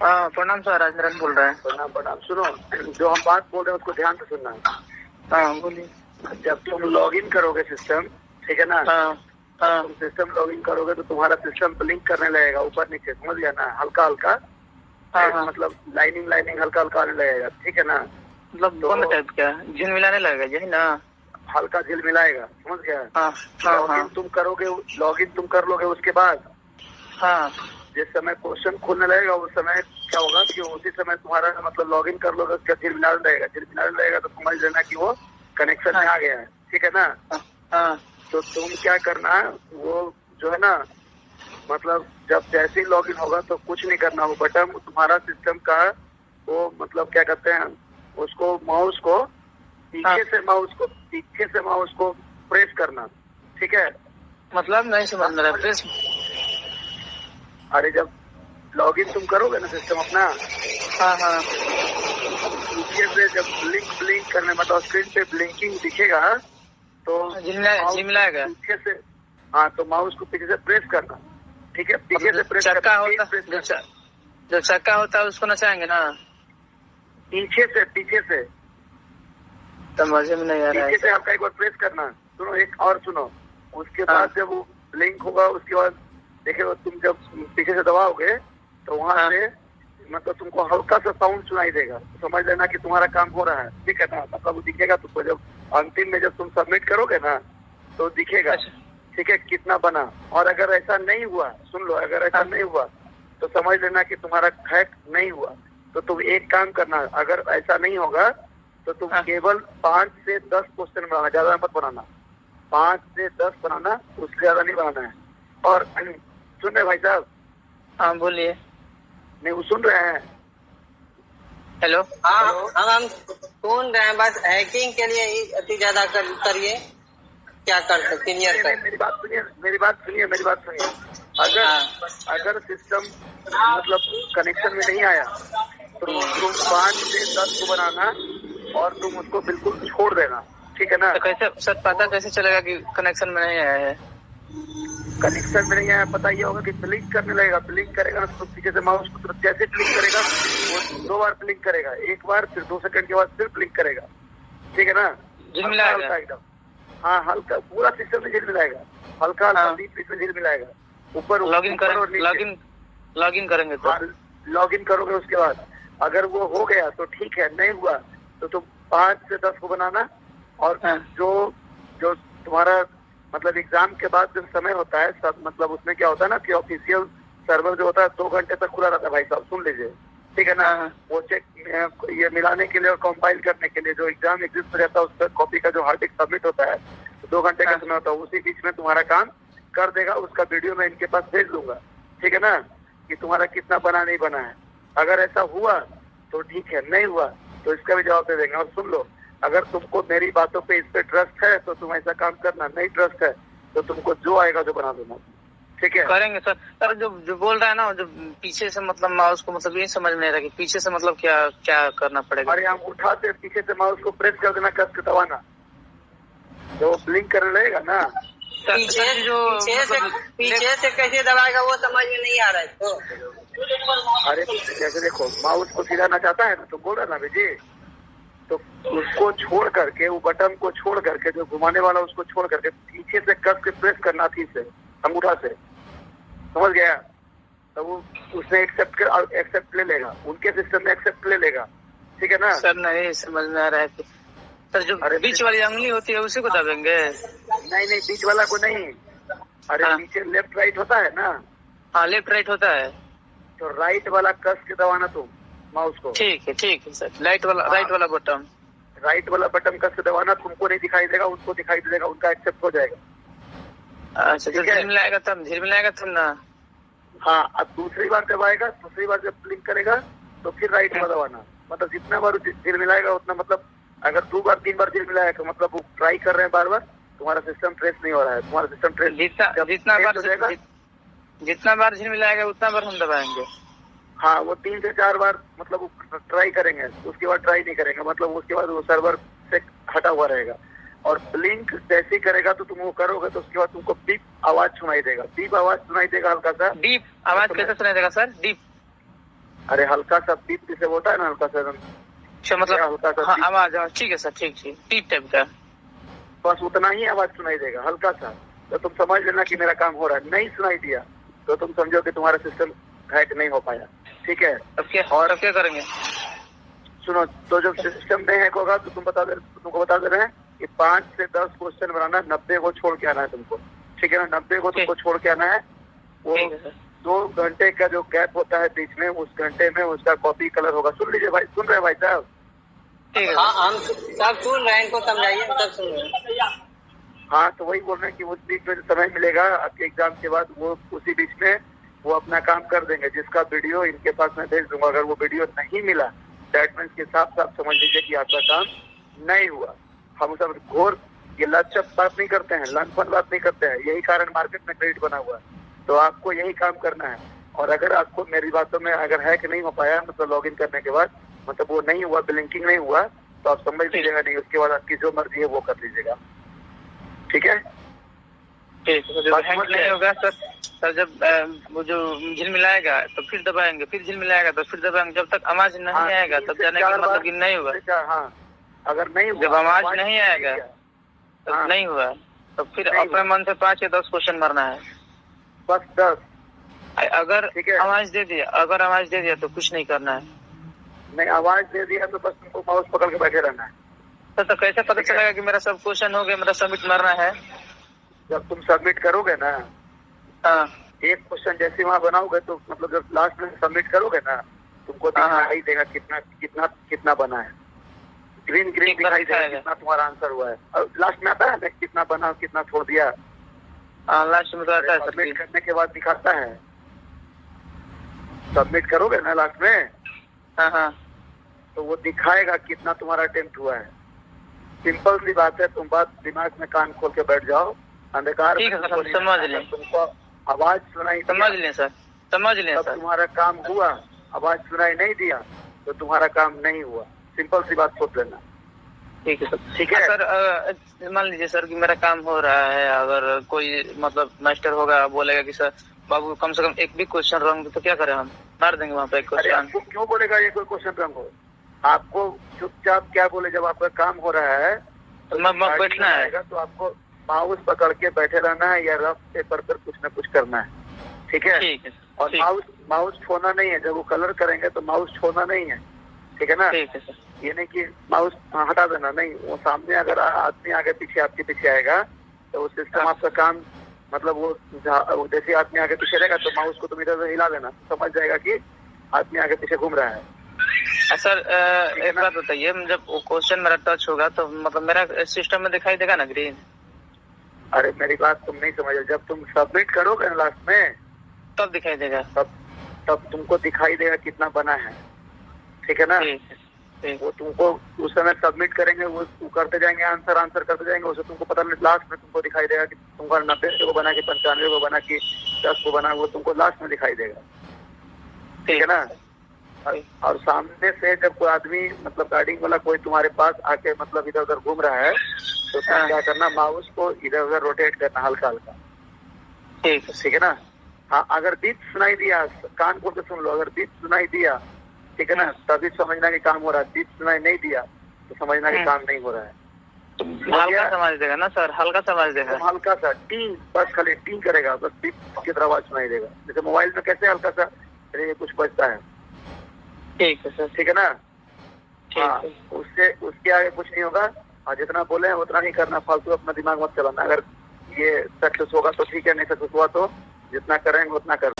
हाँ प्रणाम सर, राजनारायण बोल रहे हैं। प्रणाम प्रणाम। सुनो, जो हम बात बोल रहे हैं उसको ध्यान से सुनना। हाँ बोलिए। जब तुम लॉगिन करोगे सिस्टम, ठीक है ना? हाँ हाँ तुम सिस्टम लॉगिन करोगे तो तुम्हारा सिस्टम ब्लिंक करने लगेगा ऊपर नीचे, समझ गया ना? हल्का हल्का, हाँ हाँ मतलब लाइनिंग हल्का हल्का आने लगेगा, ठीक है ना? मतलब तो कौन टाइप क्या झिलमिलाने लगेगा यही ना? हल्का झिलमिलाएगा, समझ गया? हाँ हाँ हाँ लॉगिन तुम करोगे, लॉगिन तुम कर लोगे, उसके बाद हाँ जिस समय क्वेश्चन खुलने लगेगा उस समय क्या होगा कि उसी समय तुम्हारा मतलब लॉगिन कर लोगे, उसका झिलमिलाने लगेगा तो समझ लेना कि वो कनेक्शन में आ गया है, ठीक है ना? हाँ तो तुम क्या करना, वो जो है ना, मतलब जब जैसे ही लॉगिन होगा तो कुछ नहीं करना, वो बटन तुम्हारा सिस्टम का वो मतलब क्या कहते हैं उसको, माउस को पीछे से माउस को प्रेस करना, ठीक है? मतलब नहीं समझ में रहा प्रेस। अरे जब लॉगिन तुम करोगे ना सिस्टम अपना, हाँ हाँ पीछे से जब ब्लिंक करने मतलब स्क्रीन पे ब्लिंकिंग दिखेगा तो झिलमिलाएगा पीछे से, हाँ तो माउस को पीछे से प्रेस करना, ठीक है? पीछे से प्रेस करना, जो चक्का होता है उसको नचाएंगे ना? पीछे से समझ में नहीं आ रहा है। पीछे से आपका एक बार प्रेस करना। सुनो, एक और सुनो, उसके बाद जब वो ब्लिंक होगा उसके बाद देखो, तुम जब पीछे से दबाओगे तो वहां से मतलब तुमको हल्का सा साउंड सुनाई देगा, तो समझ लेना कि तुम्हारा काम हो रहा है, ठीक है ना? मतलब वो दिखेगा तुमको जब अंतिम में जब तुम सबमिट करोगे ना तो दिखेगा, ठीक है, कितना बना। और अगर ऐसा नहीं हुआ, सुन लो, अगर ऐसा नहीं हुआ तो समझ लेना कि तुम्हारा हैक नहीं हुआ। तो तुम एक काम करना, अगर ऐसा नहीं होगा तो तुम केवल 5 से 10 क्वेश्चन बनाना, ज्यादा मत बनाना, 5 से 10 बनाना, उससे ज्यादा नहीं बनाना है। और सुन रहे भाई साहब? हाँ बोलिए। नहीं, वो सुन रहे हैं? हेलो। हाँ हम सुन रहे हैं, बस हैकिंग के लिए ही अति ज्यादा करिए, क्या कर सकते क्लियर कर। मेरी बात सुनिए। अगर सिस्टम मतलब कनेक्शन में नहीं आया तो तुम 5 से 10 को बनाना और तुम उसको बिल्कुल छोड़ देना, ठीक है ना? तो कैसे सर पता कैसे चलेगा कि कनेक्शन में नहीं आया है? कनेक्शन में नहीं आया, पता ये होगा कि ब्लिंक करने लगेगा, ब्लिंक करेगा तो पीछे से माउस को जैसे ब्लिंक करेगा वो 2 बार ब्लिंक करेगा, एक बार फिर 2 सेकंड के बाद फिर ब्लिंक करेगा, ठीक है ना? हल्का एकदम, हाँ हल्का, पूरा सिस्टम में झिलमिलाएगा, हल्का बीच में झिलमिलाएगा, ऊपर लॉगिन करेंगे तो लॉगिन करोगे उसके बाद अगर वो हो गया तो ठीक है, नहीं हुआ तो तुम 5 से 10 को बनाना। और जो तुम्हारा मतलब एग्जाम के बाद जो समय होता है सब, मतलब उसमें क्या होता है ना कि ऑफिशियल सर्वर जो होता है 2 घंटे तक खुला रहता है भाई साहब, सुन लीजिए, ठीक है ना? वो चेक ये मिलाने के लिए और कंपाइल करने के लिए जो एग्जाम एग्जिस्ट रहता है उसका कॉपी का जो हार्ड डिस्क सबमिट होता है, तो 2 घंटे का समय होता है, उसी बीच में तुम्हारा काम कर देगा। उसका वीडियो मैं इनके पास भेज दूंगा, ठीक है ना, कि तुम्हारा कितना बना नहीं बना है। अगर ऐसा हुआ तो ठीक है, नहीं हुआ तो इसका भी जवाब दे देंगे। और सुन लो, अगर तुमको मेरी बातों पे इस पे ट्रस्ट है तो तुम ऐसा काम करना, नहीं ट्रस्ट है तो तुमको जो आएगा जो बना देना, ठीक है? करेंगे सर। सर जो बोल रहा है ना, जो पीछे से मतलब माउस को, मतलब ये समझ नहीं रहा कि पीछे से मतलब क्या करना पड़ेगा? अरे हम उठाते पीछे से माउस को प्रेस कर देना, कस के दबाना, जो ब्लिंक करने लगेगा ना। पीछे से कैसे दबाएगा वो समझ में नहीं आ रहा है तो। अरे जैसे देखो, माउस को सीधा नचाता है ना, तो बोल रहा ना विजय, तो उसको छोड़ करके, वो बटन को छोड़ करके, जो घुमाने वाला उसको छोड़ करके पीछे से कस के प्रेस करना थी से, अंगूठा से, समझ गया? तो वो उसने एक्सेप्ट ले लेगा, उनके सिस्टम में एक्सेप्ट ले लेगा, ठीक है ना? सर नहीं समझ में आ रहा है सर, जो बीच वाली अंगुली होती है उसी को दबाएंगे? नहीं बीच वाला को नहीं, अरे नीचे लेफ्ट राइट होता है ना? हाँ लेफ्ट राइट होता है, तो राइट वाला कस के दबाना तुम माउस को। ठीक है सर, राइट वाला बटन कस के दबाना, तुमको नहीं दिखाई देगा, उनको दिखाई देगा, उनका एक्सेप्ट हो जाएगा। अच्छा, जब झिलमिलाएगा तब ना? हाँ, अब दूसरी बार जब ब्लिंक करेगा तो फिर राइट वाला दबाना, मतलब जितना बार झिलमिलाएगा उतना, मतलब अगर 2 बार 3 बार झिलमिलाएगा तो मतलब वो ट्राई कर रहे हैं बार, तुम्हारा सिस्टम ट्रेस नहीं हो रहा है, तुम्हारा सिस्टम ट्रेस जितना बार झिलमिलाएगा उतना बार हम दबाएंगे। हाँ, वो 3 से 4 बार मतलब वो ट्राई करेंगे, उसके बाद ट्राई नहीं करेंगे, मतलब उसके बाद वो सर्वर से हटा हुआ रहेगा। और ब्लिंक जैसे ही करेगा तो तुम वो करोगे तो उसके बाद तुमको बीप आवाज सुनाई देगा, हल्का सा। डीप आवाज कैसे सुनाई देगा सर? अरे हल्का सा पीप से होता है ना, हल्का सा अच्छा मतलब हल्का सा हाँ आवाज, ठीक है सर, ठीक ठीक पीप टाइप का, बस उतना ही आवाज सुनाई देगा हल्का सा, तो तुम समझ लेना कि मेरा काम हो रहा है। नहीं सुनाई दिया तो तुम समझो कि तुम्हारा सिस्टम हैक नहीं हो पाया, ठीक है। तब क्या करेंगे? सुनो, तो जब सिस्टम नहीं हैक होगा तो तुमको बता दे रहे हैं कि 5 से 10 क्वेश्चन बनाना, 90 को छोड़ के आना है तुमको, ठीक है ना। 90 को तुमको छोड़ के आना है। वो 2 घंटे का जो गैप होता है बीच में, उस घंटे में उसका कॉपी कलर होगा। सुन लीजिए भाई, सुन रहे हैं भाई साहब? हाँ हम सब सुन रहे हैं, इनको समझाइए, सब सुन रहे हैं। हाँ, तो वही बोल रहे हैं कि उस बीच में समय मिलेगा आपके एग्जाम के बाद, वो उसी बीच में वो अपना काम कर देंगे, जिसका वीडियो इनके पास मैं भेज दूंगा। अगर वो वीडियो नहीं मिला, दैट मीन्स के साफ साफ समझ लीजिए कि आपका काम नहीं हुआ। हम सब घोर ये लचक बात नहीं करते हैं, लंचपन बात नहीं करते हैं, यही कारण मार्केट में क्रेडिट बना हुआ है। तो आपको यही काम करना है। और अगर आपको मेरी बातों में अगर हैक नहीं हो पाया, मतलब लॉग इन करने के बाद, मतलब वो नहीं हुआ, ब्लिंकिंग नहीं हुआ, तो आप समझ लीजिएगा नहीं। उसके बाद आपकी जो मर्जी है वो कर लीजिएगा, ठीक है। ठीक है, जब हैक नहीं होगा सर, जब वो जो झिलमिलाएगा तो फिर दबाएंगे, फिर झिलमिलाएगा तो फिर दबाएंगे, जब तक आवाज नहीं आएगा तब जाने का मतलब कि नहीं हुआ। हाँ, अगर नहीं हुआ, जब आवाज नहीं आएगा तो नहीं हुआ, तो फिर अपने मन से 5 या 10 क्वेश्चन मारना है, बस 10। अगर आवाज दे दिया तो कुछ नहीं करना है। नहीं, आवाज दे दिया तो बस तुमको माउस पकड़ के बैठे रहना है। तो कैसे पता चलेगा कि मेरा सब क्वेश्चन हो गया, मेरा सबमिट मारना है? जब तुम सबमिट करोगे ना, हाँ, एक क्वेश्चन जैसे वहाँ बनाओगे तो मतलब जब लास्ट में सबमिट करोगे ना, तुमको दिखाई देगा कितना बना है। ग्रीन दिखाई देगा कितना तुम्हारा आंसर हुआ है। और लास्ट में आता है कितना बना, कितना छोड़ दिया। लास्ट में तो आता है। सबमिट करने के बाद दिखाता है, सबमिट करोगे ना लास्ट में, हाँ, तो वो दिखाएगा कितना तुम्हारा अटेम्प्ट हुआ है। सिंपल सी बात है, तुम बात दिमाग में कान खोल के बैठ जाओ। अंधकार ठीक है सर, समझ लें। तुमको आवाज सुनाई, समझ लें सर, सर तुम्हारा काम हुआ। आवाज सुनाई नहीं दिया तो तुम्हारा काम नहीं हुआ। सिंपल सी बात सोच लेना। ठीक है सर। ठीक है सर, मान लीजिए सर कि मेरा काम हो रहा है, अगर कोई मतलब मास्टर होगा बोलेगा कि सर बाबू कम से कम एक भी क्वेश्चन रॉन्ग, तो क्या करें? हम मार देंगे वहाँ पे एक क्वेश्चन। आपको क्यों बोलेगा ये कोई क्वेश्चन रॉन्ग हो? आपको चुपचाप क्या बोले, जब आपका काम हो रहा है तो बैठना है, तो आपको माउस पकड़ के बैठे रहना है या रफ पेपर पर कुछ न कुछ करना है, ठीक है। और माउस छोड़ना नहीं है। जब वो कलर करेंगे तो माउस छोड़ना नहीं है, ठीक है ना। ठीक है सर। ये नहीं कि माउस हटा देना, नहीं। वो सामने अगर आदमी आगे पीछे आपके पीछे आएगा तो वो सिस्टम आपका काम, मतलब वो जैसे आदमी आगे पीछे रहेगा तो माउस को तुम इधर उधर हिला देना, समझ जाएगा कि आदमी आगे पीछे घूम रहा है। सर एक बात बताइए, जब वो क्वेश्चन मेरा टच होगा तो मतलब मेरा सिस्टम में दिखाई देगा ना ग्रीन? अरे मेरी बात तुम नहीं समझ। जब तुम सबमिट करोगे ना लास्ट में, तब दिखाई देगा। तब तुमको दिखाई देगा कितना बना है, ठीक है ना। वो तुमको उस समय सबमिट करेंगे, वो करते जाएंगे, आंसर करते जाएंगे, उससे तुमको पता नहीं, लास्ट में तुमको दिखाई देगा कि तुमको 90 को बना कि 95 को बना कि 10 को बना, वो तुमको लास्ट में दिखाई देगा, ठीक है ना। और सामने से जब कोई आदमी, मतलब गार्डिंग वाला कोई तुम्हारे पास आके मतलब इधर उधर घूम रहा है, तो तुम क्या करना, माउस को इधर उधर रोटेट करना हल्का हल्का, ठीक है ना। हाँ, अगर बीच सुनाई दिया, कान खोल के सुन लो, अगर बीच सुनाई दिया, ठीक है ना, तभी समझना कि काम हो रहा है। बीच सुनाई नहीं दिया तो समझना कि काम नहीं हो रहा है। हल्का समझ देगा ना सर, हल्का समझ देगा, हल्का सा टी, बस खाली टी करेगा, बस बीच की तरह आवाज सुनाई देगा। जैसे मोबाइल में कैसे हल्का सा कुछ बजता है, ठीक है सर, ठीक है ना। हाँ, उसके आगे कुछ नहीं होगा। और जितना बोले उतना ही करना, फालतू अपना दिमाग मत चलाना। अगर ये सक्सेस होगा तो ठीक है, नहीं सक्सेस हुआ तो जितना करेंगे उतना कर